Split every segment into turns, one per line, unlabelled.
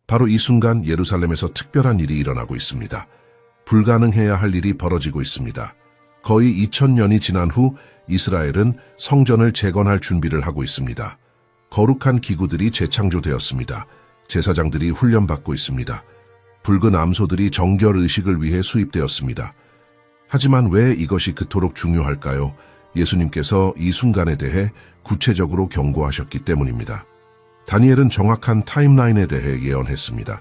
바로 이 순간 예루살렘에서 특별한 일이 일어나고 있습니다. 불가능해야 할 일이 벌어지고 있습니다. 거의 2000년이 지난 후 이스라엘은 성전을 재건할 준비를 하고 있습니다. 거룩한 기구들이 재창조되었습니다. 제사장들이 훈련받고 있습니다. 붉은 암소들이 정결 의식을 위해 수입되었습니다. 하지만 왜 이것이 그토록 중요할까요? 예수님께서 이 순간에 대해 구체적으로 경고하셨기 때문입니다. 다니엘은 정확한 타임라인에 대해 예언했습니다.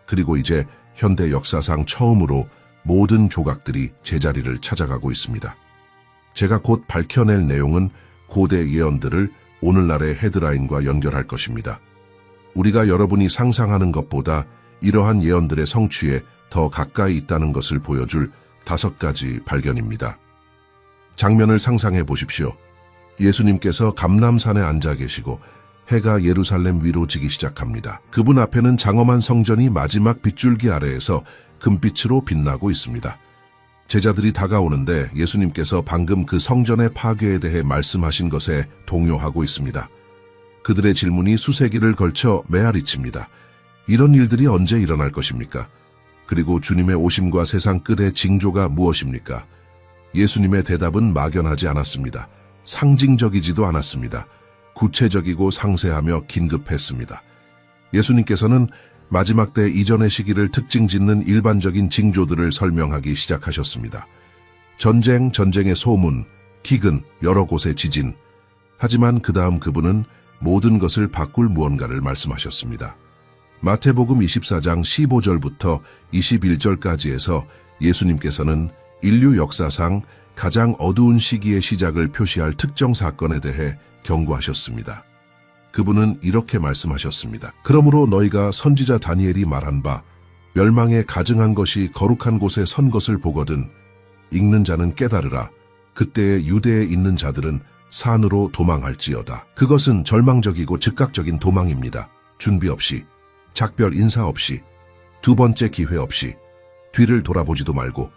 그리고 이제 현대 역사상 처음으로 모든 조각들이 제자리를 찾아가고 있습니다. 제가 곧 밝혀낼 내용은 고대 예언들을 오늘날의 헤드라인과 연결할 것입니다. 우리가 여러분이 상상하는 것보다 이러한 예언들의 성취에 더 가까이 있다는 것을 보여줄 5가지 발견입니다. 장면을 상상해 보십시오. 예수님께서 감람산에 앉아 계시고 해가 예루살렘 위로 지기 시작합니다. 그분 앞에는 장엄한 성전이 마지막 빗줄기 아래에서 금빛으로 빛나고 있습니다. 제자들이 다가오는데 예수님께서 방금 그 성전의 파괴에 대해 말씀하신 것에 동요하고 있습니다. 그들의 질문이 수세기를 걸쳐 메아리칩니다. 이런 일들이 언제 일어날 것입니까? 그리고 주님의 오심과 세상 끝의 징조가 무엇입니까? 예수님의 대답은 막연하지 않았습니다. 상징적이지도 않았습니다. 구체적이고 상세하며 긴급했습니다. 예수님께서는 마지막 때 이전의 시기를 특징 짓는 일반적인 징조들을 설명하기 시작하셨습니다. 전쟁, 전쟁의 소문, 기근, 여러 곳의 지진. 하지만 그 다음 그분은 모든 것을 바꿀 무언가를 말씀하셨습니다. 마태복음 24장 15절부터 21절까지에서 예수님께서는 인류 역사상 가장 어두운 시기의 시작을 표시할 특정 사건에 대해 경고하셨습니다. 그분은 이렇게 말씀하셨습니다. 그러므로 너희가 선지자 다니엘이 말한 바 멸망에 가증한 것이 거룩한 곳에 선 것을 보거든 읽는 자는 깨달으라. 그때에 유대에 있는 자들은 산으로 도망할지어다. 그것은 절망적이고 즉각적인 도망입니다. 준비 없이, 작별 인사 없이, 두 번째 기회 없이, 뒤를 돌아보지도 말고.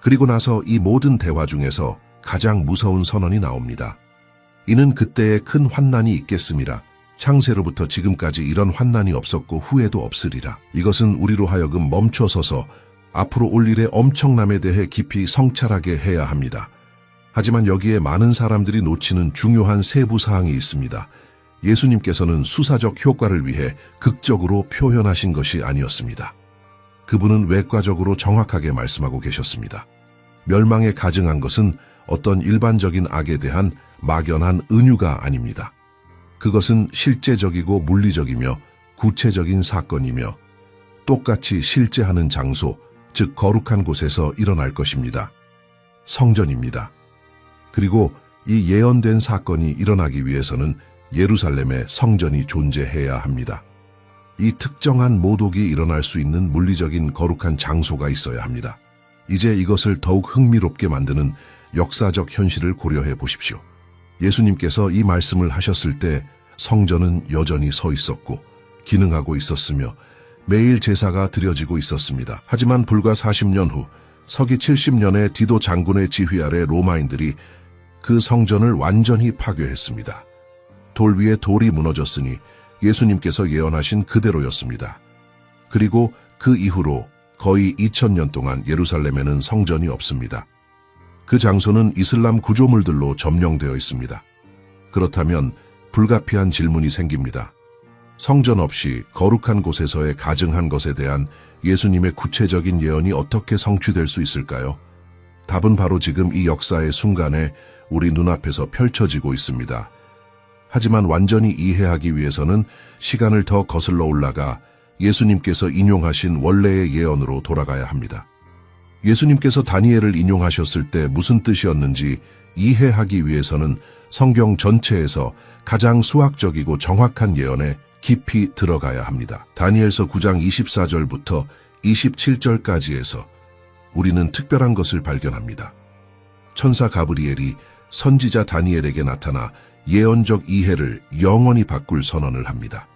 그리고 나서 이 모든 대화 중에서 가장 무서운 선언이 나옵니다. 이는 그때에 큰 환난이 있겠음이라. 창세로부터 지금까지 이런 환난이 없었고 후에도 없으리라. 이것은 우리로 하여금 멈춰서서 앞으로 올 일의 엄청남에 대해 깊이 성찰하게 해야 합니다. 하지만 여기에 많은 사람들이 놓치는 중요한 세부 사항이 있습니다. 예수님께서는 수사적 효과를 위해 극적으로 표현하신 것이 아니었습니다. 그분은 외과적으로 정확하게 말씀하고 계셨습니다. 멸망에 가증한 것은 어떤 일반적인 악에 대한 막연한 은유가 아닙니다. 그것은 실제적이고 물리적이며 구체적인 사건이며 똑같이 실제하는 장소, 즉 거룩한 곳에서 일어날 것입니다. 성전입니다. 그리고 이 예언된 사건이 일어나기 위해서는 예루살렘에 성전이 존재해야 합니다. 이 특정한 모독이 일어날 수 있는 물리적인 거룩한 장소가 있어야 합니다. 이제 이것을 더욱 흥미롭게 만드는 역사적 현실을 고려해 보십시오. 예수님께서 이 말씀을 하셨을 때 성전은 여전히 서 있었고 기능하고 있었으며 매일 제사가 드려지고 있었습니다. 하지만 불과 40년 후 서기 70년에 디도 장군의 지휘 아래 로마인들이 그 성전을 완전히 파괴했습니다. 돌 위에 돌이 무너졌으니 예수님께서 예언하신 그대로였습니다. 그리고 그 이후로 거의 2000년 동안 예루살렘에는 성전이 없습니다. 그 장소는 이슬람 구조물들로 점령되어 있습니다. 그렇다면 불가피한 질문이 생깁니다. 성전 없이 거룩한 곳에서의 가증한 것에 대한 예수님의 구체적인 예언이 어떻게 성취될 수 있을까요? 답은 바로 지금 이 역사의 순간에 우리 눈앞에서 펼쳐지고 있습니다. 하지만 완전히 이해하기 위해서는 시간을 더 거슬러 올라가 예수님께서 인용하신 원래의 예언으로 돌아가야 합니다. 예수님께서 다니엘을 인용하셨을 때 무슨 뜻이었는지 이해하기 위해서는 성경 전체에서 가장 수학적이고 정확한 예언에 깊이 들어가야 합니다. 다니엘서 9장 24절부터 27절까지에서 우리는 특별한 것을 발견합니다. 천사 가브리엘이 선지자 다니엘에게 나타나 예언적 이해를 영원히 바꿀 선언을 합니다.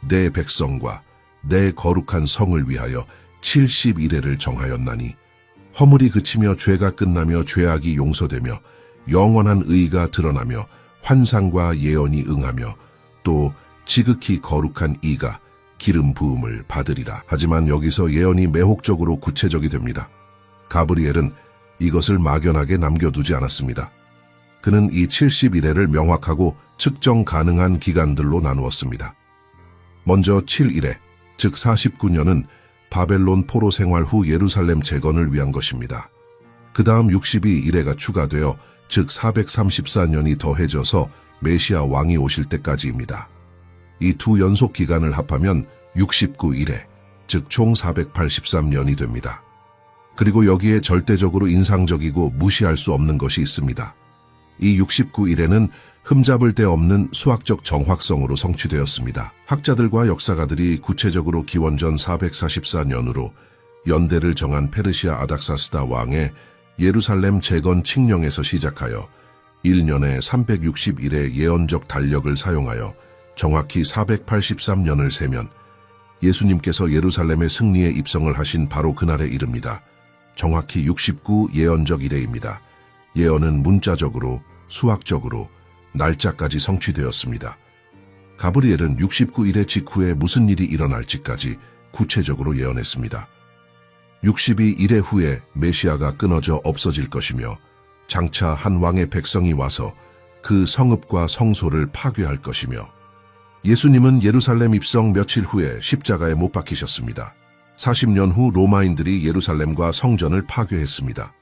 내 백성과 내 거룩한 성을 위하여 70일회를 정하였나니 허물이 그치며 죄가 끝나며 죄악이 용서되며 영원한 의가 드러나며 환상과 예언이 응하며 또 지극히 거룩한 이가 기름 부음을 받으리라. 하지만 여기서 예언이 매혹적으로 구체적이 됩니다. 가브리엘은 이것을 막연하게 남겨두지 않았습니다. 그는 이 70일회를 명확하고 측정 가능한 기간들로 나누었습니다. 먼저 7일회, 즉 49년은 바벨론 포로 생활 후 예루살렘 재건을 위한 것입니다. 그 다음 62일회가 추가되어 즉 434년이 더해져서 메시아 왕이 오실 때까지입니다. 이 두 연속 기간을 합하면 69일회, 즉 총 483년이 됩니다. 그리고 여기에 절대적으로 인상적이고 무시할 수 없는 것이 있습니다. 이 69일에는 흠잡을 데 없는 수학적 정확성으로 성취되었습니다. 학자들과 역사가들이 구체적으로 기원전 444년으로 연대를 정한 페르시아 아닥사스다 왕의 예루살렘 재건 칙령에서 시작하여 1년에 360일의 예언적 달력을 사용하여 정확히 483년을 세면 예수님께서 예루살렘의 승리에 입성을 하신 바로 그날에 이릅니다. 정확히 69 예언적 일회입니다. 예언은 문자적으로, 수학적으로, 날짜까지 성취되었습니다. 가브리엘은 69일의 직후에 무슨 일이 일어날지까지 구체적으로 예언했습니다. 62일의 후에 메시아가 끊어져 없어질 것이며 장차 한 왕의 백성이 와서 그 성읍과 성소를 파괴할 것이며 예수님은 예루살렘 입성 며칠 후에 십자가에 못 박히셨습니다. 40년 후 로마인들이 예루살렘과 성전을 파괴했습니다.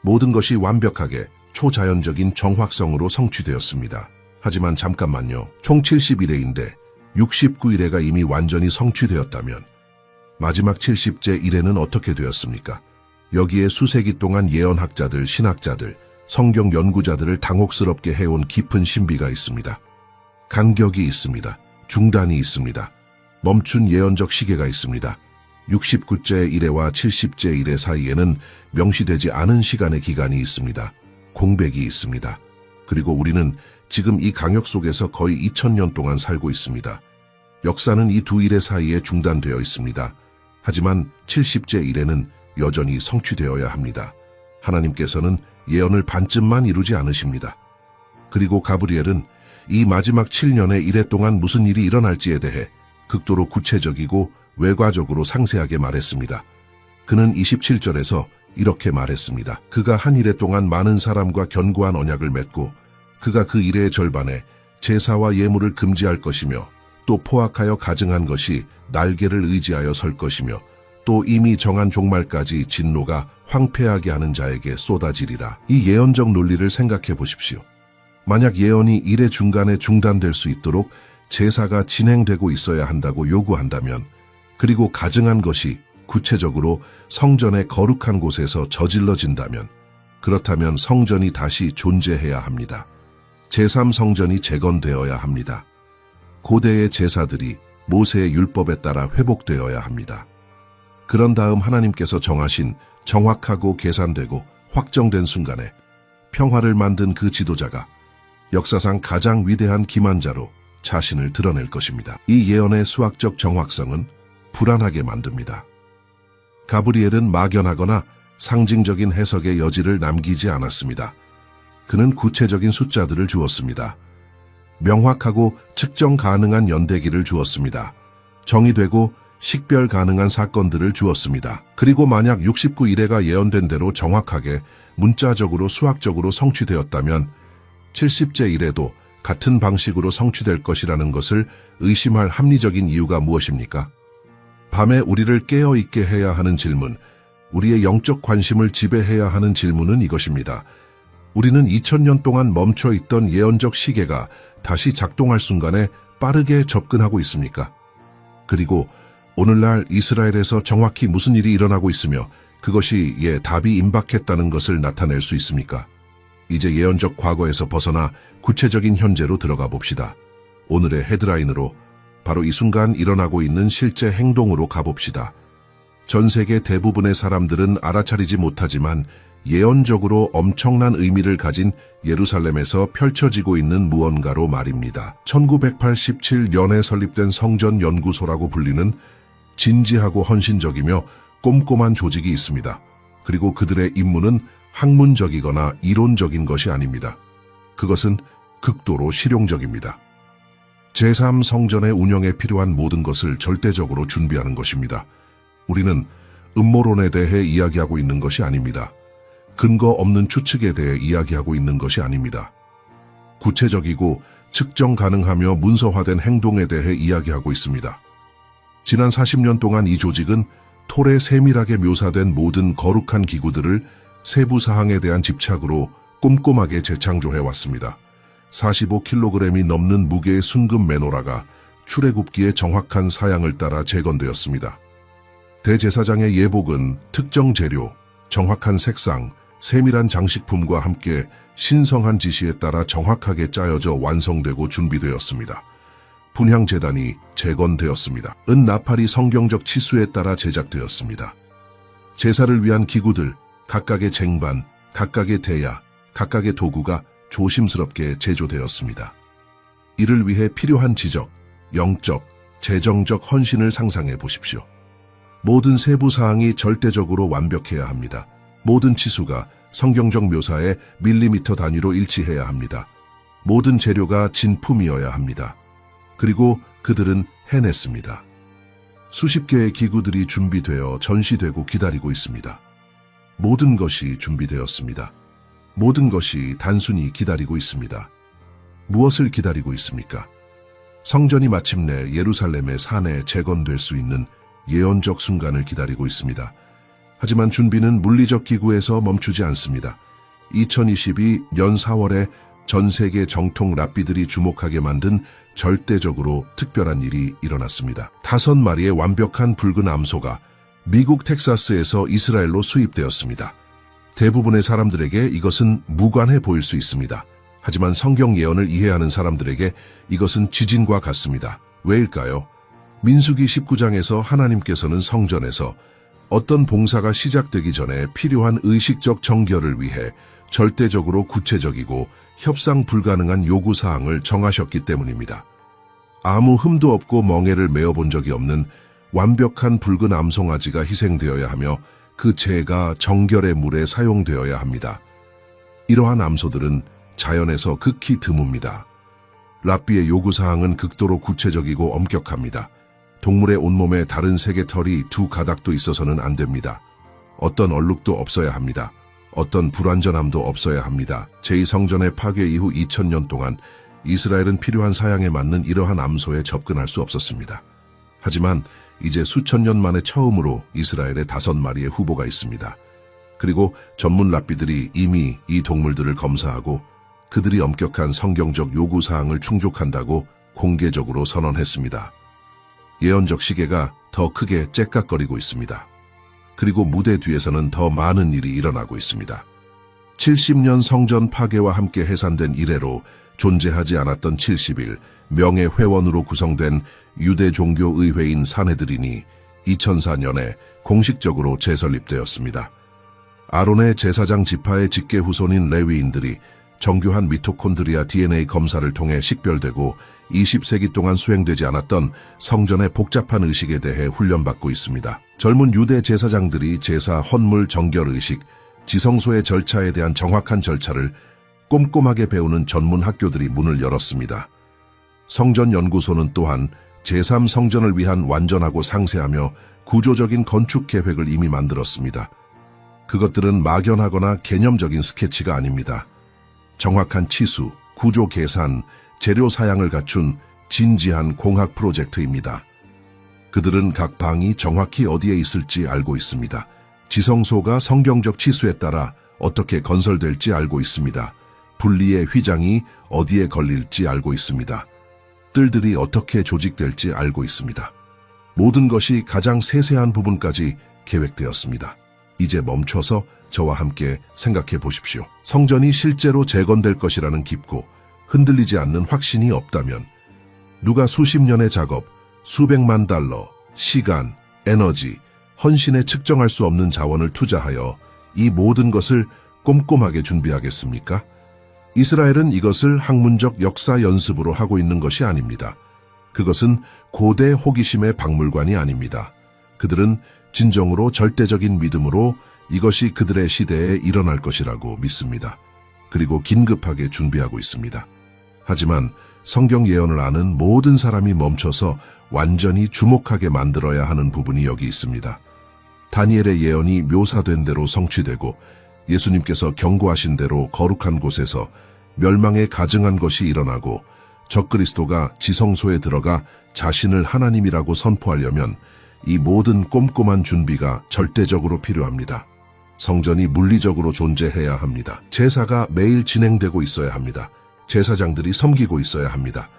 모든 것이 완벽하게 초자연적인 정확성으로 성취되었습니다. 하지만 잠깐만요. 총 70일회인데 69일회가 이미 완전히 성취되었다면 마지막 70째 일회는 어떻게 되었습니까? 여기에 수세기 동안 예언학자들, 신학자들, 성경 연구자들을 당혹스럽게 해온 깊은 신비가 있습니다. 간격이 있습니다. 중단이 있습니다. 멈춘 예언적 시계가 있습니다. 69째 일회와 70째 일회 사이에는 명시되지 않은 시간의 기간이 있습니다. 공백이 있습니다. 그리고 우리는 지금 이 강역 속에서 거의 2000년 동안 살고 있습니다. 역사는 이 두 일회 사이에 중단되어 있습니다. 하지만 70째 일회는 여전히 성취되어야 합니다. 하나님께서는 예언을 반쯤만 이루지 않으십니다. 그리고 가브리엘은 이 마지막 7년의 일회 동안 무슨 일이 일어날지에 대해 극도로 구체적이고 외과적으로 상세하게 말했습니다. 그는 27절에서 이렇게 말했습니다. 그가 한 일회 동안 많은 사람과 견고한 언약을 맺고 그가 그 일회의 절반에 제사와 예물을 금지할 것이며 또 포악하여 가증한 것이 날개를 의지하여 설 것이며 또 이미 정한 종말까지 진노가 황폐하게 하는 자에게 쏟아지리라. 이 예언적 논리를 생각해 보십시오. 만약 예언이 일회 중간에 중단될 수 있도록 제사가 진행되고 있어야 한다고 요구한다면 그리고 가증한 것이 구체적으로 성전의 거룩한 곳에서 저질러진다면 그렇다면 성전이 다시 존재해야 합니다. 제3성전이 재건되어야 합니다. 고대의 제사들이 모세의 율법에 따라 회복되어야 합니다. 그런 다음 하나님께서 정하신 정확하고 계산되고 확정된 순간에 평화를 만든 그 지도자가 역사상 가장 위대한 기만자로 자신을 드러낼 것입니다. 이 예언의 수학적 정확성은 불안하게 만듭니다. 가브리엘은 막연하거나 상징적인 해석의 여지를 남기지 않았습니다. 그는 구체적인 숫자들을 주었습니다. 명확하고 측정 가능한 연대기를 주었습니다. 정의되고 식별 가능한 사건들을 주었습니다. 그리고 만약 69일회가 예언된 대로 정확하게 문자적으로 수학적으로 성취되었다면 70째 일회도 같은 방식으로 성취될 것이라는 것을 의심할 합리적인 이유가 무엇입니까? 밤에 우리를 깨어있게 해야 하는 질문, 우리의 영적 관심을 지배해야 하는 질문은 이것입니다. 우리는 2000년 동안 멈춰있던 예언적 시계가 다시 작동할 순간에 빠르게 접근하고 있습니까? 그리고 오늘날 이스라엘에서 정확히 무슨 일이 일어나고 있으며 그것이 답이 임박했다는 것을 나타낼 수 있습니까? 이제 예언적 과거에서 벗어나 구체적인 현재로 들어가 봅시다. 오늘의 헤드라인으로 바로 이 순간 일어나고 있는 실제 행동으로 가봅시다. 전 세계 대부분의 사람들은 알아차리지 못하지만 예언적으로 엄청난 의미를 가진 예루살렘에서 펼쳐지고 있는 무언가로 말입니다. 1987년에 설립된 성전연구소라고 불리는 진지하고 헌신적이며 꼼꼼한 조직이 있습니다. 그리고 그들의 임무는 학문적이거나 이론적인 것이 아닙니다. 그것은 극도로 실용적입니다. 제3성전의 운영에 필요한 모든 것을 절대적으로 준비하는 것입니다. 우리는 음모론에 대해 이야기하고 있는 것이 아닙니다. 근거 없는 추측에 대해 이야기하고 있는 것이 아닙니다. 구체적이고 측정 가능하며 문서화된 행동에 대해 이야기하고 있습니다. 지난 40년 동안 이 조직은 톨에 세밀하게 묘사된 모든 거룩한 기구들을 세부 사항에 대한 집착으로 꼼꼼하게 재창조해왔습니다. 45kg이 넘는 무게의 순금 메노라가 출애굽기의 정확한 사양을 따라 재건되었습니다. 대제사장의 예복은 특정 재료, 정확한 색상, 세밀한 장식품과 함께 신성한 지시에 따라 정확하게 짜여져 완성되고 준비되었습니다. 분향제단이 재건되었습니다. 은나팔이 성경적 치수에 따라 제작되었습니다. 제사를 위한 기구들, 각각의 쟁반, 각각의 대야, 각각의 도구가 조심스럽게 제조되었습니다. 이를 위해 필요한 지적, 영적, 재정적 헌신을 상상해 보십시오. 모든 세부 사항이 절대적으로 완벽해야 합니다. 모든 치수가 성경적 묘사에 밀리미터 단위로 일치해야 합니다. 모든 재료가 진품이어야 합니다. 그리고 그들은 해냈습니다. 수십 개의 기구들이 준비되어 전시되고 기다리고 있습니다. 모든 것이 준비되었습니다. 모든 것이 단순히 기다리고 있습니다. 무엇을 기다리고 있습니까? 성전이 마침내 예루살렘의 산에 재건될 수 있는 예언적 순간을 기다리고 있습니다. 하지만 준비는 물리적 기구에서 멈추지 않습니다. 2022년 4월에 전 세계 정통 랍비들이 주목하게 만든 절대적으로 특별한 일이 일어났습니다. 5마리의 완벽한 붉은 암소가 미국 텍사스에서 이스라엘로 수입되었습니다. 대부분의 사람들에게 이것은 무관해 보일 수 있습니다. 하지만 성경 예언을 이해하는 사람들에게 이것은 지진과 같습니다. 왜일까요? 민수기 19장에서 하나님께서는 성전에서 어떤 봉사가 시작되기 전에 필요한 의식적 정결을 위해 절대적으로 구체적이고 협상 불가능한 요구사항을 정하셨기 때문입니다. 아무 흠도 없고 멍에를 메어본 적이 없는 완벽한 붉은 암송아지가 희생되어야 하며 그 재가 정결의 물에 사용되어야 합니다. 이러한 암소들은 자연에서 극히 드뭅니다. 랍비의 요구사항은 극도로 구체적이고 엄격합니다. 동물의 온몸에 다른 색의 털이 2가닥도 있어서는 안 됩니다. 어떤 얼룩도 없어야 합니다. 어떤 불완전함도 없어야 합니다. 제2성전의 파괴 이후 2000년 동안 이스라엘은 필요한 사양에 맞는 이러한 암소에 접근할 수 없었습니다. 하지만 이제 수천 년 만에 처음으로 이스라엘에 5마리의 후보가 있습니다. 그리고 전문 랍비들이 이미 이 동물들을 검사하고 그들이 엄격한 성경적 요구사항을 충족한다고 공개적으로 선언했습니다. 예언적 시계가 더 크게 째깍거리고 있습니다. 그리고 무대 뒤에서는 더 많은 일이 일어나고 있습니다. 70년 성전 파괴와 함께 해산된 이래로 존재하지 않았던 70일 명예회원으로 구성된 유대 종교 의회인 사네드린이 2004년에 공식적으로 재설립되었습니다. 아론의 제사장 지파의 직계 후손인 레위인들이 정교한 미토콘드리아 DNA 검사를 통해 식별되고 20세기 동안 수행되지 않았던 성전의 복잡한 의식에 대해 훈련받고 있습니다. 젊은 유대 제사장들이 제사 헌물 정결 의식, 지성소의 절차에 대한 정확한 절차를 꼼꼼하게 배우는 전문 학교들이 문을 열었습니다. 성전연구소는 또한 제3성전을 위한 완전하고 상세하며 구조적인 건축 계획을 이미 만들었습니다. 그것들은 막연하거나 개념적인 스케치가 아닙니다. 정확한 치수, 구조 계산, 재료 사양을 갖춘 진지한 공학 프로젝트입니다. 그들은 각 방이 정확히 어디에 있을지 알고 있습니다. 지성소가 성경적 치수에 따라 어떻게 건설될지 알고 있습니다. 분리의 휘장이 어디에 걸릴지 알고 있습니다. 뜰들이 어떻게 조직될지 알고 있습니다. 모든 것이 가장 세세한 부분까지 계획되었습니다. 이제 멈춰서 저와 함께 생각해 보십시오. 성전이 실제로 재건될 것이라는 깊고 흔들리지 않는 확신이 없다면 누가 수십 년의 작업, 수백만 달러, 시간, 에너지, 헌신에 측정할 수 없는 자원을 투자하여 이 모든 것을 꼼꼼하게 준비하겠습니까? 이스라엘은 이것을 학문적 역사 연습으로 하고 있는 것이 아닙니다. 그것은 고대 호기심의 박물관이 아닙니다. 그들은 진정으로 절대적인 믿음으로 이것이 그들의 시대에 일어날 것이라고 믿습니다. 그리고 긴급하게 준비하고 있습니다. 하지만 성경 예언을 아는 모든 사람이 멈춰서 완전히 주목하게 만들어야 하는 부분이 여기 있습니다. 다니엘의 예언이 묘사된 대로 성취되고 예수님께서 경고하신 대로 거룩한 곳에서 멸망에 가증한 것이 일어나고 적그리스도가 지성소에 들어가 자신을 하나님이라고 선포하려면 이 모든 꼼꼼한 준비가 절대적으로 필요합니다. 성전이 물리적으로 존재해야 합니다. 제사가 매일 진행되고 있어야 합니다. 제사장들이 섬기고 있어야 합니다.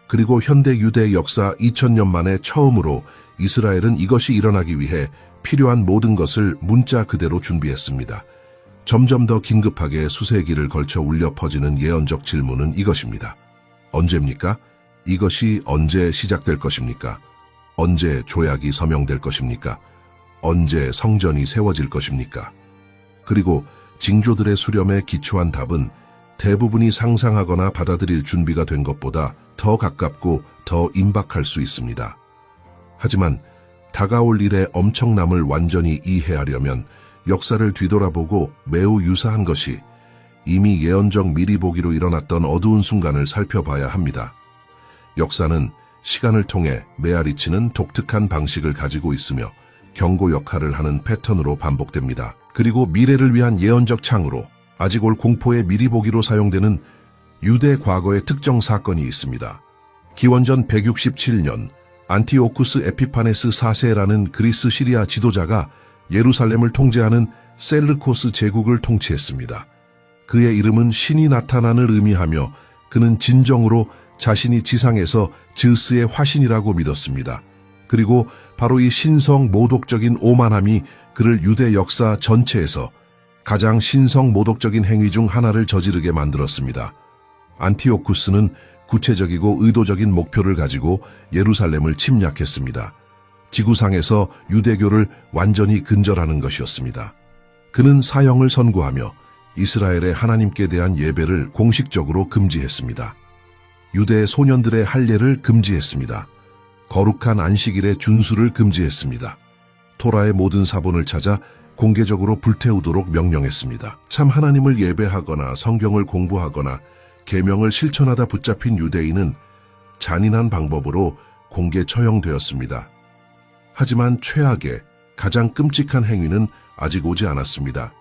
그리고 현대 유대 역사 2000년 만에 처음으로 이스라엘은 이것이 일어나기 위해 필요한 모든 것을 문자 그대로 준비했습니다. 점점 더 긴급하게 수세기를 걸쳐 울려 퍼지는 예언적 질문은 이것입니다. 언제입니까? 이것이 언제 시작될 것입니까? 언제 조약이 서명될 것입니까? 언제 성전이 세워질 것입니까? 그리고 징조들의 수렴에 기초한 답은 대부분이 상상하거나 받아들일 준비가 된 것보다 더 가깝고 더 임박할 수 있습니다. 하지만 다가올 일의 엄청남을 완전히 이해하려면 역사를 뒤돌아보고 매우 유사한 것이 이미 예언적 미리 보기로 일어났던 어두운 순간을 살펴봐야 합니다. 역사는 시간을 통해 메아리치는 독특한 방식을 가지고 있으며 경고 역할을 하는 패턴으로 반복됩니다. 그리고 미래를 위한 예언적 창으로 아직 올 공포의 미리 보기로 사용되는 유대 과거의 특정 사건이 있습니다. 기원전 167년 안티오쿠스 에피파네스 4세라는 그리스 시리아 지도자가 예루살렘을 통제하는 셀르코스 제국을 통치했습니다. 그의 이름은 신이 나타난을 의미하며 그는 진정으로 자신이 지상에서 즈스의 화신이라고 믿었습니다. 그리고 바로 이 신성 모독적인 오만함이 그를 유대 역사 전체에서 가장 신성 모독적인 행위 중 하나를 저지르게 만들었습니다. 안티오쿠스는 구체적이고 의도적인 목표를 가지고 예루살렘을 침략했습니다. 지구상에서 유대교를 완전히 근절하는 것이었습니다. 그는 사형을 선고하며 이스라엘의 하나님께 대한 예배를 공식적으로 금지했습니다. 유대 소년들의 할례를 금지했습니다. 거룩한 안식일의 준수를 금지했습니다. 토라의 모든 사본을 찾아 공개적으로 불태우도록 명령했습니다. 참 하나님을 예배하거나 성경을 공부하거나 계명을 실천하다 붙잡힌 유대인은 잔인한 방법으로 공개 처형되었습니다. 하지만 최악의 가장 끔찍한 행위는 아직 오지 않았습니다.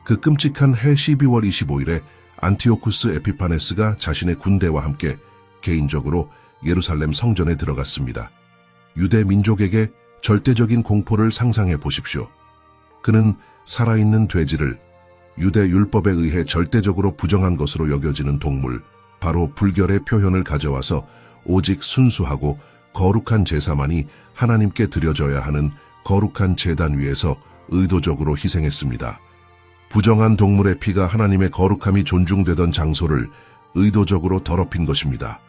그 끔찍한 해 12월 25일에 안티오쿠스 에피파네스가 자신의 군대와 함께 개인적으로 예루살렘 성전에 들어갔습니다. 유대 민족에게 절대적인 공포를 상상해 보십시오. 그는 살아있는 돼지를 유대 율법에 의해 절대적으로 부정한 것으로 여겨지는 동물, 바로 불결의 표현을 가져와서 오직 순수하고 거룩한 제사만이 하나님께 드려져야 하는 거룩한 제단 위에서 의도적으로 희생했습니다. 부정한 동물의 피가 하나님의 거룩함이 존중되던 장소를 의도적으로 더럽힌 것입니다.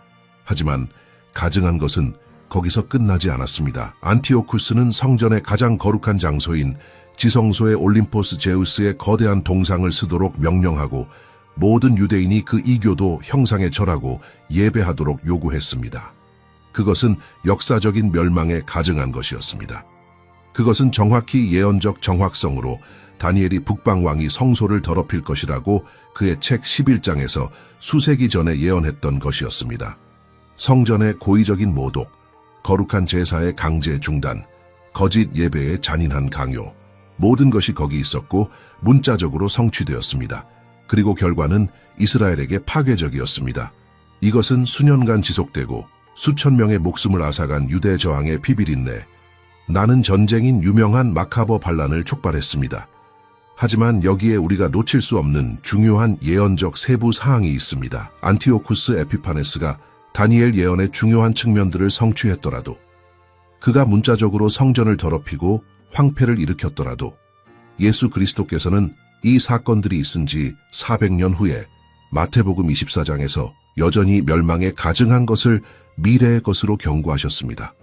하지만 가증한 것은 거기서 끝나지 않았습니다. 안티오쿠스는 성전의 가장 거룩한 장소인 지성소의 올림포스 제우스의 거대한 동상을 쓰도록 명령하고 모든 유대인이 그 이교도 형상에 절하고 예배하도록 요구했습니다. 그것은 역사적인 멸망에 가증한 것이었습니다. 그것은 정확히 예언적 정확성으로 다니엘이 북방왕이 성소를 더럽힐 것이라고 그의 책 11장에서 수세기 전에 예언했던 것이었습니다. 성전의 고의적인 모독, 거룩한 제사의 강제 중단, 거짓 예배의 잔인한 강요, 모든 것이 거기 있었고 문자적으로 성취되었습니다. 그리고 결과는 이스라엘에게 파괴적이었습니다. 이것은 수년간 지속되고 수천 명의 목숨을 앗아간 유대 저항의 피비린내, 나는 전쟁인 유명한 마카버 반란을 촉발했습니다. 하지만 여기에 우리가 놓칠 수 없는 중요한 예언적 세부 사항이 있습니다. 안티오쿠스 에피파네스가 다니엘 예언의 중요한 측면들을 성취했더라도, 그가 문자적으로 성전을 더럽히고 황폐를 일으켰더라도 예수 그리스도께서는 이 사건들이 있은 지 400년 후에 마태복음 24장에서 여전히 멸망에 가증한 것을 미래의 것으로 경고하셨습니다.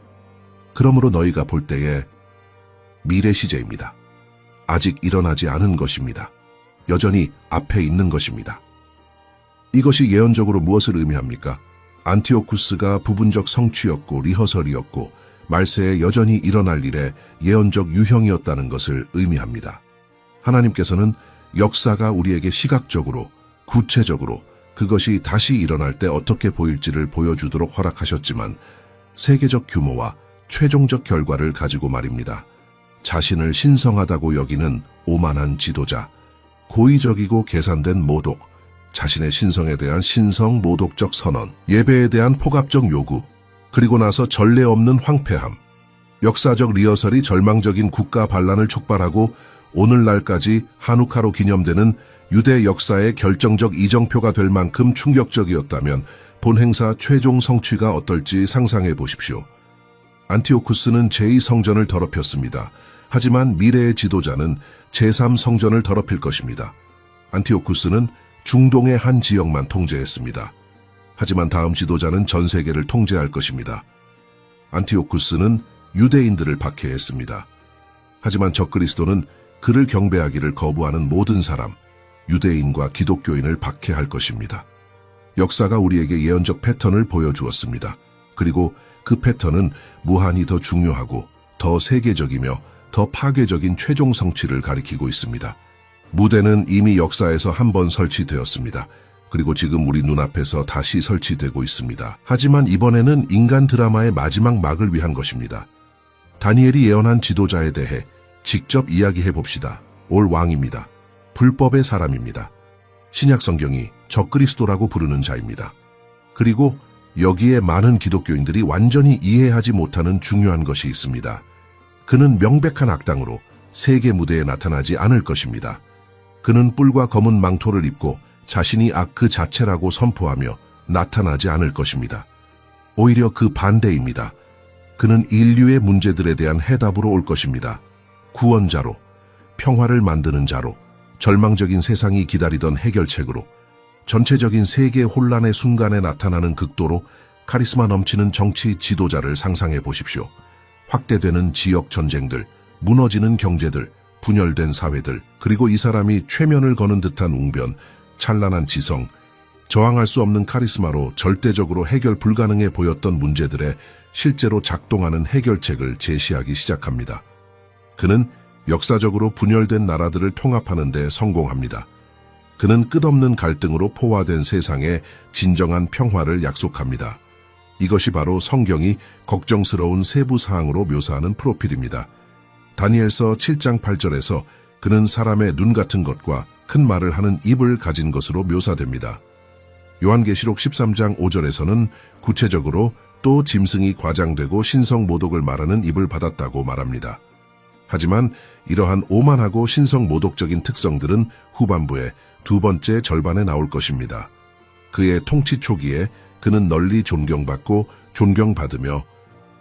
그러므로 너희가 볼 때에 미래 시제입니다. 아직 일어나지 않은 것입니다. 여전히 앞에 있는 것입니다. 이것이 예언적으로 무엇을 의미합니까? 안티오쿠스가 부분적 성취였고 리허설이었고 말세에 여전히 일어날 일의 예언적 유형이었다는 것을 의미합니다. 하나님께서는 역사가 우리에게 시각적으로, 구체적으로, 그것이 다시 일어날 때 어떻게 보일지를 보여주도록 허락하셨지만 세계적 규모와 최종적 결과를 가지고 말입니다. 자신을 신성하다고 여기는 오만한 지도자, 고의적이고 계산된 모독, 자신의 신성에 대한 신성 모독적 선언, 예배에 대한 폭압적 요구, 그리고 나서 전례 없는 황폐함, 역사적 리허설이 절망적인 국가 반란을 촉발하고 오늘날까지 한우카로 기념되는 유대 역사의 결정적 이정표가 될 만큼 충격적이었다면 본 행사 최종 성취가 어떨지 상상해 보십시오. 안티오쿠스는 제2성전을 더럽혔습니다. 하지만 미래의 지도자는 제3성전을 더럽힐 것입니다. 안티오쿠스는 중동의 한 지역만 통제했습니다. 하지만 다음 지도자는 전 세계를 통제할 것입니다. 안티오쿠스는 유대인들을 박해했습니다. 하지만 적그리스도는 그를 경배하기를 거부하는 모든 사람, 유대인과 기독교인을 박해할 것입니다. 역사가 우리에게 예언적 패턴을 보여주었습니다. 그리고 그 패턴은 무한히 더 중요하고 더 세계적이며 더 파괴적인 최종 성취를 가리키고 있습니다. 무대는 이미 역사에서 한 번 설치되었습니다. 그리고 지금 우리 눈앞에서 다시 설치되고 있습니다. 하지만 이번에는 인간 드라마의 마지막 막을 위한 것입니다. 다니엘이 예언한 지도자에 대해 직접 이야기해 봅시다. 올 왕입니다. 불법의 사람입니다. 신약 성경이 적그리스도라고 부르는 자입니다. 그리고 여기에 많은 기독교인들이 완전히 이해하지 못하는 중요한 것이 있습니다. 그는 명백한 악당으로 세계 무대에 나타나지 않을 것입니다. 그는 뿔과 검은 망토를 입고 자신이 악 그 자체라고 선포하며 나타나지 않을 것입니다. 오히려 그 반대입니다. 그는 인류의 문제들에 대한 해답으로 올 것입니다. 구원자로, 평화를 만드는 자로, 절망적인 세상이 기다리던 해결책으로, 전체적인 세계 혼란의 순간에 나타나는 극도로 카리스마 넘치는 정치 지도자를 상상해 보십시오. 확대되는 지역 전쟁들, 무너지는 경제들, 분열된 사회들, 그리고 이 사람이 최면을 거는 듯한 웅변, 찬란한 지성, 저항할 수 없는 카리스마로 절대적으로 해결 불가능해 보였던 문제들에 실제로 작동하는 해결책을 제시하기 시작합니다. 그는 역사적으로 분열된 나라들을 통합하는 데 성공합니다. 그는 끝없는 갈등으로 포화된 세상에 진정한 평화를 약속합니다. 이것이 바로 성경이 걱정스러운 세부 사항으로 묘사하는 프로필입니다. 다니엘서 7장 8절에서 그는 사람의 눈 같은 것과 큰 말을 하는 입을 가진 것으로 묘사됩니다. 요한계시록 13장 5절에서는 구체적으로 또 짐승이 과장되고 신성 모독을 말하는 입을 받았다고 말합니다. 하지만 이러한 오만하고 신성 모독적인 특성들은 후반부의 두 번째 절반에 나올 것입니다. 그의 통치 초기에 그는 널리 존경받고 존경받으며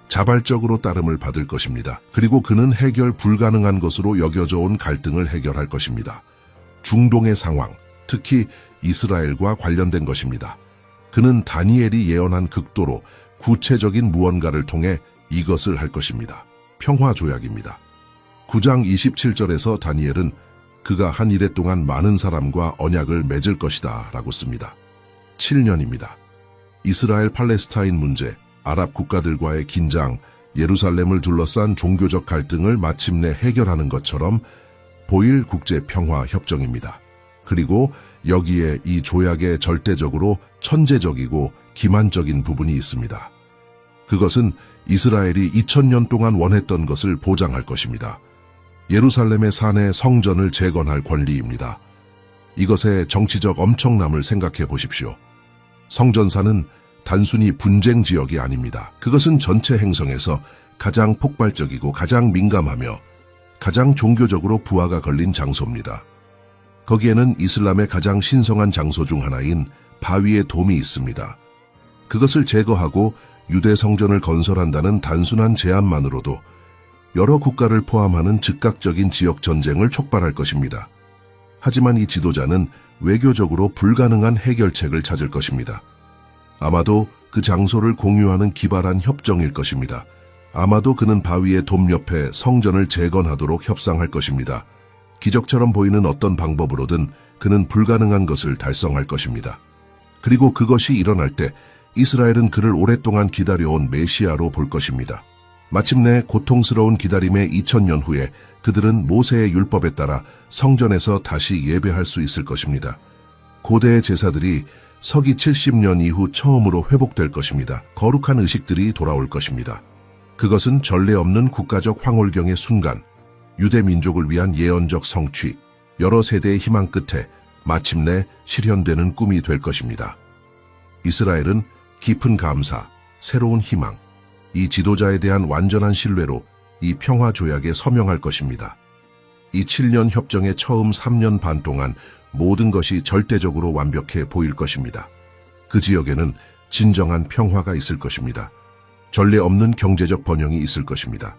자발적으로 따름을 받을 것입니다. 그리고 그는 해결 불가능한 것으로 여겨져 온 갈등을 해결할 것입니다. 중동의 상황, 특히 이스라엘과 관련된 것입니다. 그는 다니엘이 예언한 극도로 구체적인 무언가를 통해 이것을 할 것입니다. 평화 조약입니다. 9장 27절에서 다니엘은 그가 한 이래 동안 많은 사람과 언약을 맺을 것이다 라고 씁니다. 7년입니다. 이스라엘 팔레스타인 문제, 아랍 국가들과의 긴장, 예루살렘을 둘러싼 종교적 갈등을 마침내 해결하는 것처럼 보일 국제평화협정입니다. 그리고 여기에 이 조약에 절대적으로 천재적이고 기만적인 부분이 있습니다. 그것은 이스라엘이 2000년 동안 원했던 것을 보장할 것입니다. 예루살렘의 산에 성전을 재건할 권리입니다. 이것의 정치적 엄청남을 생각해 보십시오. 성전산은 단순히 분쟁 지역이 아닙니다. 그것은 전체 행성에서 가장 폭발적이고 가장 민감하며 가장 종교적으로 부하가 걸린 장소입니다. 거기에는 이슬람의 가장 신성한 장소 중 하나인 바위의 돔이 있습니다. 그것을 제거하고 유대 성전을 건설한다는 단순한 제안만으로도 여러 국가를 포함하는 즉각적인 지역 전쟁을 촉발할 것입니다. 하지만 이 지도자는 외교적으로 불가능한 해결책을 찾을 것입니다. 아마도 그 장소를 공유하는 기발한 협정일 것입니다. 아마도 그는 바위의 돔 옆에 성전을 재건하도록 협상할 것입니다. 기적처럼 보이는 어떤 방법으로든 그는 불가능한 것을 달성할 것입니다. 그리고 그것이 일어날 때 이스라엘은 그를 오랫동안 기다려온 메시아로 볼 것입니다. 마침내 고통스러운 기다림의 2000년 후에 그들은 모세의 율법에 따라 성전에서 다시 예배할 수 있을 것입니다. 고대의 제사들이 서기 70년 이후 처음으로 회복될 것입니다. 거룩한 의식들이 돌아올 것입니다. 그것은 전례 없는 국가적 황홀경의 순간, 유대 민족을 위한 예언적 성취, 여러 세대의 희망 끝에 마침내 실현되는 꿈이 될 것입니다. 이스라엘은 깊은 감사, 새로운 희망, 이 지도자에 대한 완전한 신뢰로 이 평화 조약에 서명할 것입니다. 이 7년 협정의 처음 3년 반 동안 모든 것이 절대적으로 완벽해 보일 것입니다. 그 지역에는 진정한 평화가 있을 것입니다. 전례 없는 경제적 번영이 있을 것입니다.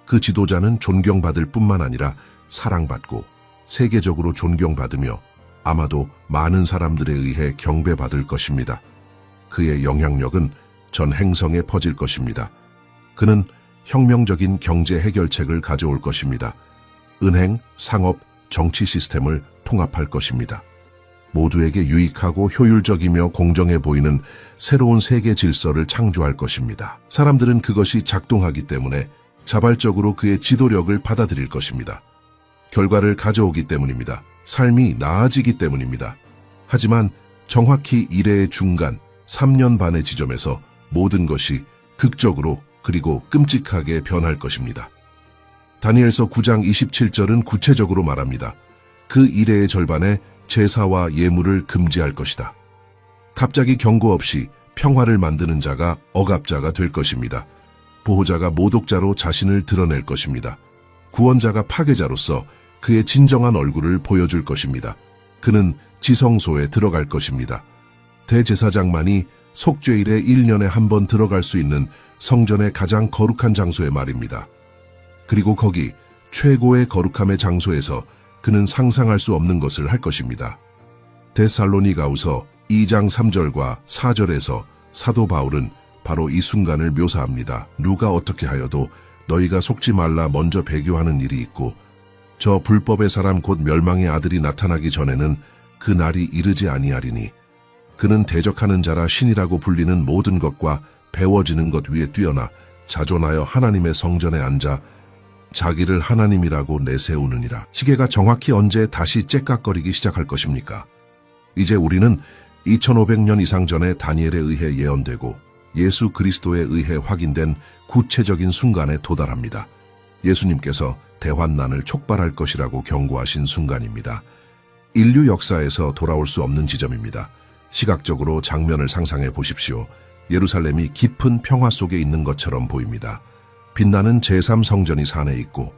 그 지도자는 존경받을 뿐만 아니라 사랑받고 세계적으로 존경받으며 아마도 많은 사람들에 의해 경배받을 것입니다. 그의 영향력은 전 행성에 퍼질 것입니다. 그는 혁명적인 경제 해결책을 가져올 것입니다. 은행, 상업, 정치 시스템을 통합할 것입니다. 모두에게 유익하고 효율적이며 공정해 보이는 새로운 세계 질서를 창조할 것입니다. 사람들은 그것이 작동하기 때문에 자발적으로 그의 지도력을 받아들일 것입니다. 결과를 가져오기 때문입니다. 삶이 나아지기 때문입니다. 하지만 정확히 이래의 중간 3년 반의 지점에서 모든 것이 극적으로 그리고 끔찍하게 변할 것입니다. 다니엘서 9장 27절은 구체적으로 말합니다. 그 이래의 절반에 제사와 예물을 금지할 것이다. 갑자기 경고 없이 평화를 만드는 자가 억압자가 될 것입니다. 보호자가 모독자로 자신을 드러낼 것입니다. 구원자가 파괴자로서 그의 진정한 얼굴을 보여줄 것입니다. 그는 지성소에 들어갈 것입니다. 대제사장만이 속죄일에 1년에 한 번 들어갈 수 있는 성전의 가장 거룩한 장소의 말입니다. 그리고 거기 최고의 거룩함의 장소에서 그는 상상할 수 없는 것을 할 것입니다. 데살로니가후서 2장 3절과 4절에서 사도 바울은 바로 이 순간을 묘사합니다. 누가 어떻게 하여도 너희가 속지 말라 먼저 배교하는 일이 있고 저 불법의 사람 곧 멸망의 아들이 나타나기 전에는 그 날이 이르지 아니하리니 그는 대적하는 자라 신이라고 불리는 모든 것과 배워지는 것 위에 뛰어나 자존하여 하나님의 성전에 앉아 자기를 하나님이라고 내세우느니라. 시계가 정확히 언제 다시 째깍거리기 시작할 것입니까? 이제 우리는 2500년 이상 전에 다니엘에 의해 예언되고 예수 그리스도에 의해 확인된 구체적인 순간에 도달합니다. 예수님께서 대환난을 촉발할 것이라고 경고하신 순간입니다. 인류 역사에서 돌아올 수 없는 지점입니다. 시각적으로 장면을 상상해 보십시오. 예루살렘이 깊은 평화 속에 있는 것처럼 보입니다. 빛나는 제3성전이 산에 있고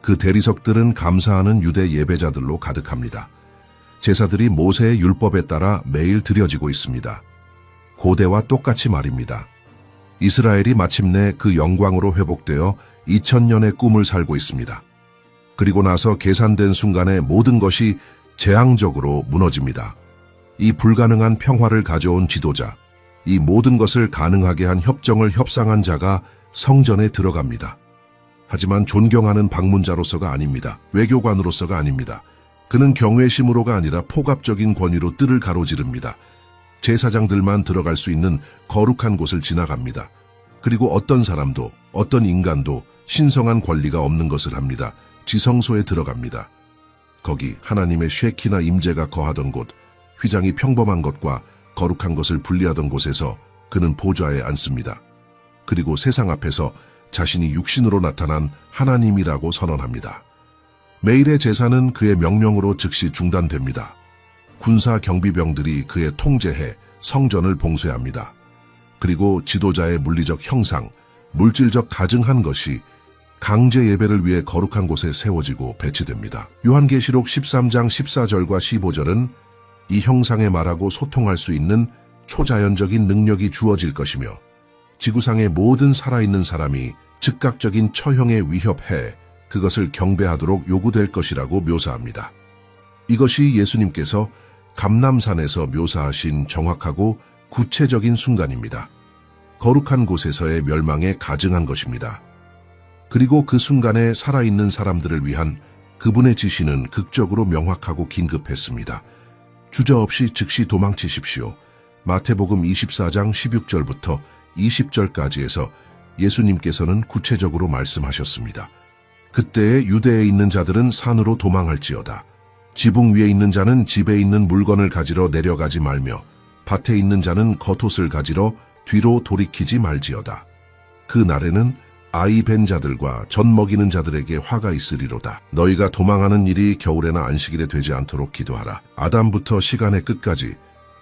그 대리석들은 감사하는 유대 예배자들로 가득합니다. 제사들이 모세의 율법에 따라 매일 드려지고 있습니다. 고대와 똑같이 말입니다. 이스라엘이 마침내 그 영광으로 회복되어 2000년의 꿈을 살고 있습니다. 그리고 나서 계산된 순간에 모든 것이 재앙적으로 무너집니다. 이 불가능한 평화를 가져온 지도자, 이 모든 것을 가능하게 한 협정을 협상한 자가 성전에 들어갑니다. 하지만 존경하는 방문자로서가 아닙니다. 외교관으로서가 아닙니다. 그는 경외심으로가 아니라 포갑적인 권위로 뜰을 가로지릅니다. 제사장들만 들어갈 수 있는 거룩한 곳을 지나갑니다. 그리고 어떤 사람도, 어떤 인간도 신성한 권리가 없는 것을 합니다. 지성소에 들어갑니다. 거기 하나님의 쉐키나 임재가 거하던 곳, 휘장이 평범한 것과 거룩한 것을 분리하던 곳에서 그는 보좌에 앉습니다. 그리고 세상 앞에서 자신이 육신으로 나타난 하나님이라고 선언합니다. 매일의 제사는 그의 명령으로 즉시 중단됩니다. 군사 경비병들이 그의 통제해 성전을 봉쇄합니다. 그리고 지도자의 물리적 형상, 물질적 가증한 것이 강제 예배를 위해 거룩한 곳에 세워지고 배치됩니다. 요한계시록 13장 14절과 15절은 이 형상에 말하고 소통할 수 있는 초자연적인 능력이 주어질 것이며 지구상의 모든 살아있는 사람이 즉각적인 처형에 위협해 그것을 경배하도록 요구될 것이라고 묘사합니다. 이것이 예수님께서 감람산에서 묘사하신 정확하고 구체적인 순간입니다. 거룩한 곳에서의 멸망에 가증한 것입니다. 그리고 그 순간에 살아있는 사람들을 위한 그분의 지시는 극적으로 명확하고 긴급했습니다. 주저없이 즉시 도망치십시오. 마태복음 24장 16절부터 20절까지에서 예수님께서는 구체적으로 말씀하셨습니다. 그때에 유대에 있는 자들은 산으로 도망할지어다. 지붕 위에 있는 자는 집에 있는 물건을 가지러 내려가지 말며 밭에 있는 자는 겉옷을 가지러 뒤로 돌이키지 말지어다. 그 날에는 아이 벤 자들과 젖 먹이는 자들에게 화가 있으리로다. 너희가 도망하는 일이 겨울에나 안식일에 되지 않도록 기도하라. 아담부터 시간의 끝까지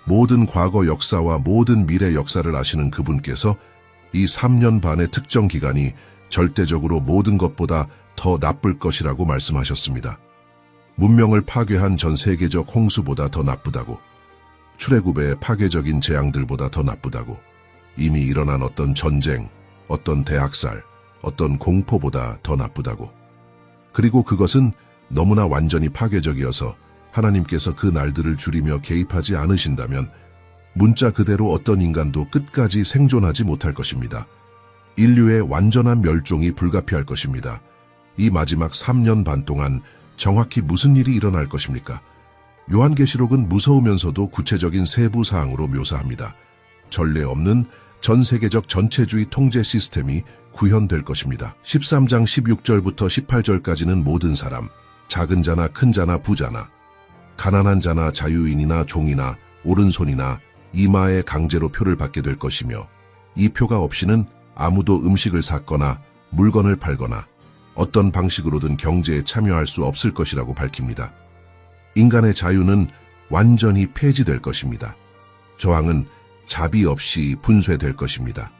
모든 과거 역사와 모든 미래 역사를 아시는 그분께서 이 3년 반의 특정 기간이 절대적으로 모든 것보다 더 나쁠 것이라고 말씀하셨습니다. 문명을 파괴한 전 세계적 홍수보다 더 나쁘다고, 출애굽의 파괴적인 재앙들보다 더 나쁘다고, 이미 일어난 어떤 전쟁, 어떤 대학살, 어떤 공포보다 더 나쁘다고. 그리고 그것은 너무나 완전히 파괴적이어서 하나님께서 그 날들을 줄이며 개입하지 않으신다면 문자 그대로 어떤 인간도 끝까지 생존하지 못할 것입니다. 인류의 완전한 멸종이 불가피할 것입니다. 이 마지막 3년 반 동안 정확히 무슨 일이 일어날 것입니까? 요한계시록은 무서우면서도 구체적인 세부 사항으로 묘사합니다. 전례 없는 전 세계적 전체주의 통제 시스템이 구현될 것입니다. 13장 16절부터 18절까지는 모든 사람, 작은 자나 큰 자나 부자나, 가난한 자나 자유인이나 종이나 오른손이나 이마에 강제로 표를 받게 될 것이며, 이 표가 없이는 아무도 음식을 샀거나 물건을 팔거나 어떤 방식으로든 경제에 참여할 수 없을 것이라고 밝힙니다. 인간의 자유는 완전히 폐지될 것입니다. 저항은 자비 없이 분쇄될 것입니다.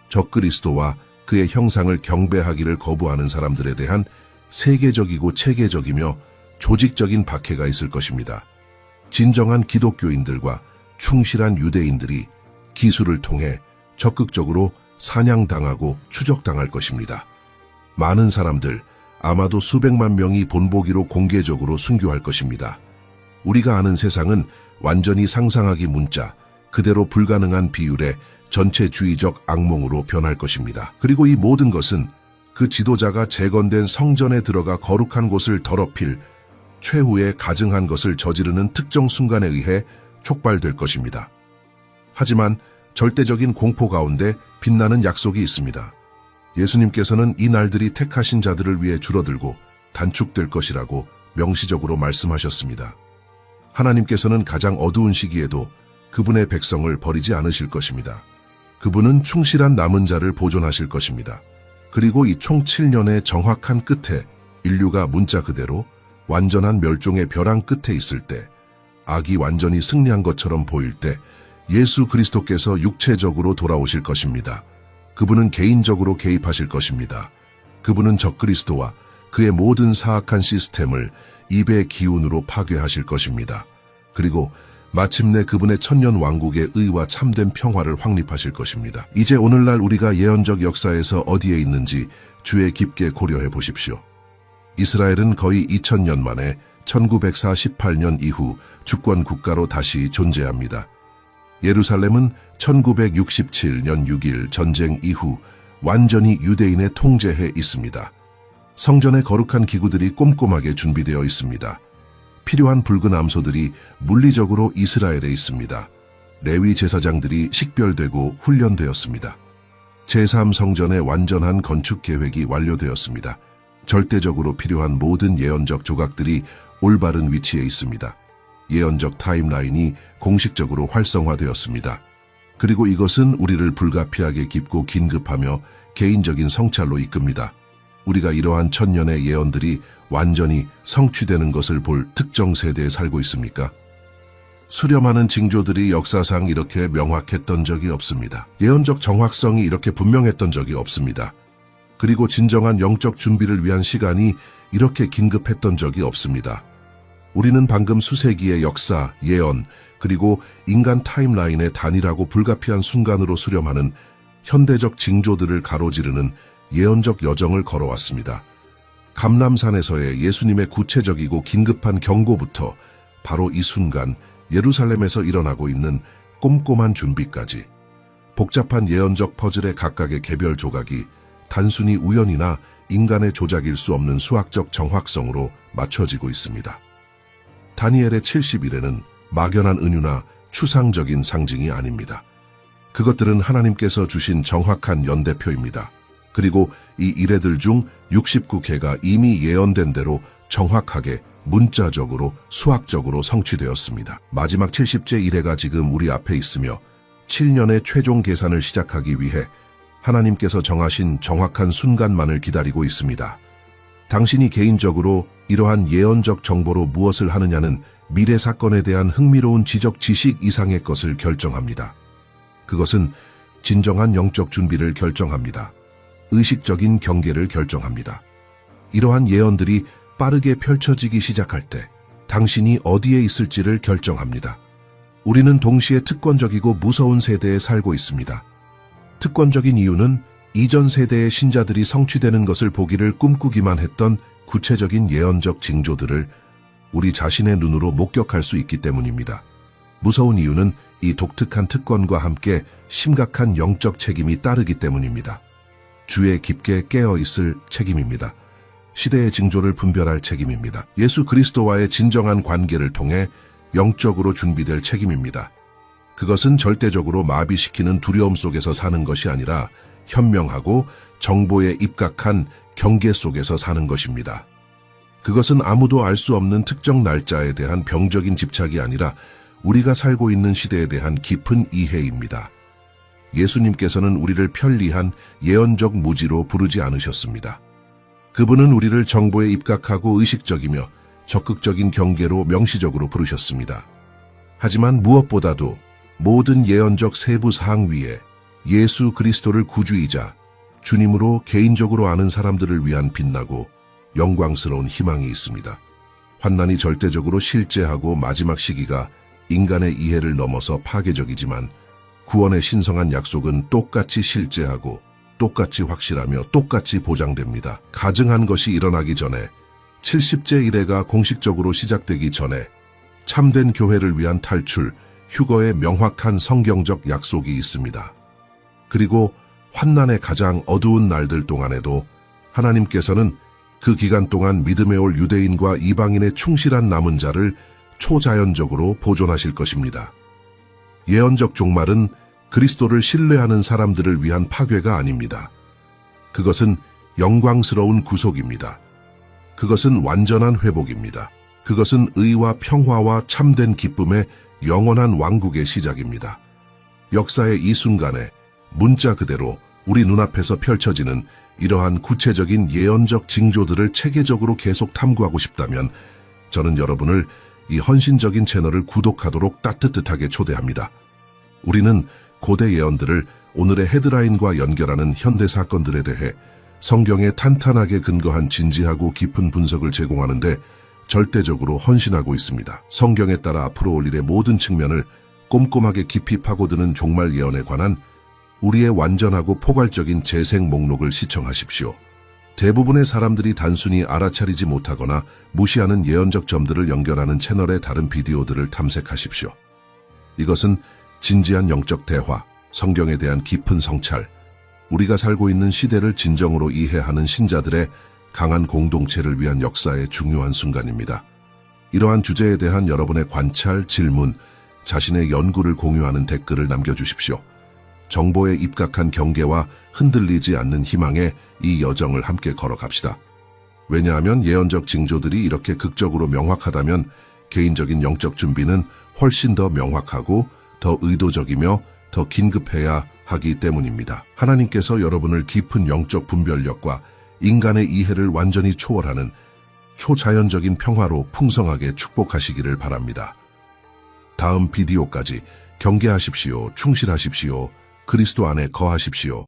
적그리스도와 그의 형상을 경배하기를 거부하는 사람들에 대한 세계적이고 체계적이며 조직적인 박해가 있을 것입니다. 진정한 기독교인들과 충실한 유대인들이 기술을 통해 적극적으로 사냥당하고 추적당할 것입니다. 많은 사람들, 아마도 수백만 명이 본보기로 공개적으로 순교할 것입니다. 우리가 아는 세상은 완전히 상상하기 문자, 그대로 불가능한 비율의 전체주의적 악몽으로 변할 것입니다. 그리고 이 모든 것은 그 지도자가 재건된 성전에 들어가 거룩한 곳을 더럽힐 최후의 가증한 것을 저지르는 특정 순간에 의해 촉발될 것입니다. 하지만 절대적인 공포 가운데 빛나는 약속이 있습니다. 예수님께서는 이 날들이 택하신 자들을 위해 줄어들고 단축될 것이라고 명시적으로 말씀하셨습니다. 하나님께서는 가장 어두운 시기에도 그분의 백성을 버리지 않으실 것입니다. 그분은 충실한 남은 자를 보존하실 것입니다. 그리고 이 총 7년의 정확한 끝에 인류가 문자 그대로 완전한 멸종의 벼랑 끝에 있을 때, 악이 완전히 승리한 것처럼 보일 때 예수 그리스도께서 육체적으로 돌아오실 것입니다. 그분은 개인적으로 개입하실 것입니다. 그분은 적그리스도와 그의 모든 사악한 시스템을 입의 기운으로 파괴하실 것입니다. 그리고 마침내 그분의 천년 왕국의 의와 참된 평화를 확립하실 것입니다. 이제 오늘날 우리가 예언적 역사에서 어디에 있는지 주의 깊게 고려해 보십시오. 이스라엘은 거의 2000년 만에 1948년 이후 주권 국가로 다시 존재합니다. 예루살렘은 1967년 6일 전쟁 이후 완전히 유대인의 통제해 있습니다. 성전의 거룩한 기구들이 꼼꼼하게 준비되어 있습니다. 필요한 붉은 암소들이 물리적으로 이스라엘에 있습니다. 레위 제사장들이 식별되고 훈련되었습니다. 제3성전의 완전한 건축 계획이 완료되었습니다. 절대적으로 필요한 모든 예언적 조각들이 올바른 위치에 있습니다. 예언적 타임라인이 공식적으로 활성화되었습니다. 그리고 이것은 우리를 불가피하게 깊고 긴급하며 개인적인 성찰로 이끕니다. 우리가 이러한 천년의 예언들이 완전히 성취되는 것을 볼 특정 세대에 살고 있습니까? 수렴하는 징조들이 역사상 이렇게 명확했던 적이 없습니다. 예언적 정확성이 이렇게 분명했던 적이 없습니다. 그리고 진정한 영적 준비를 위한 시간이 이렇게 긴급했던 적이 없습니다. 우리는 방금 수세기의 역사, 예언, 그리고 인간 타임라인의 단일하고 불가피한 순간으로 수렴하는 현대적 징조들을 가로지르는 예언적 여정을 걸어왔습니다. 감람산에서의 예수님의 구체적이고 긴급한 경고부터 바로 이 순간 예루살렘에서 일어나고 있는 꼼꼼한 준비까지, 복잡한 예언적 퍼즐의 각각의 개별 조각이 단순히 우연이나 인간의 조작일 수 없는 수학적 정확성으로 맞춰지고 있습니다. 다니엘의 70일에는 막연한 은유나 추상적인 상징이 아닙니다. 그것들은 하나님께서 주신 정확한 연대표입니다. 그리고 이 일회들 중 69개가 이미 예언된 대로 정확하게 문자적으로 수학적으로 성취되었습니다. 마지막 70제 일회가 지금 우리 앞에 있으며 7년의 최종 계산을 시작하기 위해 하나님께서 정하신 정확한 순간만을 기다리고 있습니다. 당신이 개인적으로 이러한 예언적 정보로 무엇을 하느냐는 미래 사건에 대한 흥미로운 지적 지식 이상의 것을 결정합니다. 그것은 진정한 영적 준비를 결정합니다. 의식적인 경계를 결정합니다. 이러한 예언들이 빠르게 펼쳐지기 시작할 때 당신이 어디에 있을지를 결정합니다. 우리는 동시에 특권적이고 무서운 세대에 살고 있습니다. 특권적인 이유는 이전 세대의 신자들이 성취되는 것을 보기를 꿈꾸기만 했던 구체적인 예언적 징조들을 우리 자신의 눈으로 목격할 수 있기 때문입니다. 무서운 이유는 이 독특한 특권과 함께 심각한 영적 책임이 따르기 때문입니다. 주에 깊게 깨어 있을 책임입니다. 시대의 징조를 분별할 책임입니다. 예수 그리스도와의 진정한 관계를 통해 영적으로 준비될 책임입니다. 그것은 절대적으로 마비시키는 두려움 속에서 사는 것이 아니라 현명하고 정보에 입각한 경계 속에서 사는 것입니다. 그것은 아무도 알 수 없는 특정 날짜에 대한 병적인 집착이 아니라 우리가 살고 있는 시대에 대한 깊은 이해입니다. 예수님께서는 우리를 편리한 예언적 무지로 부르지 않으셨습니다. 그분은 우리를 정보에 입각하고 의식적이며 적극적인 경계로 명시적으로 부르셨습니다. 하지만 무엇보다도 모든 예언적 세부 사항 위에 예수 그리스도를 구주이자 주님으로 개인적으로 아는 사람들을 위한 빛나고 영광스러운 희망이 있습니다. 환난이 절대적으로 실제하고 마지막 시기가 인간의 이해를 넘어서 파괴적이지만 구원의 신성한 약속은 똑같이 실제하고 똑같이 확실하며 똑같이 보장됩니다. 가증한 것이 일어나기 전에 70제 일회가 공식적으로 시작되기 전에 참된 교회를 위한 탈출, 휴거의 명확한 성경적 약속이 있습니다. 그리고 환난의 가장 어두운 날들 동안에도 하나님께서는 그 기간 동안 믿음에 올 유대인과 이방인의 충실한 남은 자를 초자연적으로 보존하실 것입니다. 예언적 종말은 그리스도를 신뢰하는 사람들을 위한 파괴가 아닙니다. 그것은 영광스러운 구속입니다. 그것은 완전한 회복입니다. 그것은 의와 평화와 참된 기쁨의 영원한 왕국의 시작입니다. 역사의 이 순간에 문자 그대로 우리 눈앞에서 펼쳐지는 이러한 구체적인 예언적 징조들을 체계적으로 계속 탐구하고 싶다면 저는 여러분을 이 헌신적인 채널을 구독하도록 따뜻하게 초대합니다. 우리는 고대 예언들을 오늘의 헤드라인과 연결하는 현대 사건들에 대해 성경에 탄탄하게 근거한 진지하고 깊은 분석을 제공하는데 절대적으로 헌신하고 있습니다. 성경에 따라 앞으로 올 일의 모든 측면을 꼼꼼하게 깊이 파고드는 종말 예언에 관한 우리의 완전하고 포괄적인 재생 목록을 시청하십시오. 대부분의 사람들이 단순히 알아차리지 못하거나 무시하는 예언적 점들을 연결하는 채널의 다른 비디오들을 탐색하십시오. 이것은 진지한 영적 대화, 성경에 대한 깊은 성찰, 우리가 살고 있는 시대를 진정으로 이해하는 신자들의 강한 공동체를 위한 역사의 중요한 순간입니다. 이러한 주제에 대한 여러분의 관찰, 질문, 자신의 연구를 공유하는 댓글을 남겨주십시오. 정보에 입각한 경계와 흔들리지 않는 희망의 이 여정을 함께 걸어갑시다. 왜냐하면 예언적 징조들이 이렇게 극적으로 명확하다면 개인적인 영적 준비는 훨씬 더 명확하고 더 의도적이며 더 긴급해야 하기 때문입니다. 하나님께서 여러분을 깊은 영적 분별력과 인간의 이해를 완전히 초월하는 초자연적인 평화로 풍성하게 축복하시기를 바랍니다. 다음 비디오까지 경계하십시오. 충실하십시오. 그리스도 안에 거하십시오.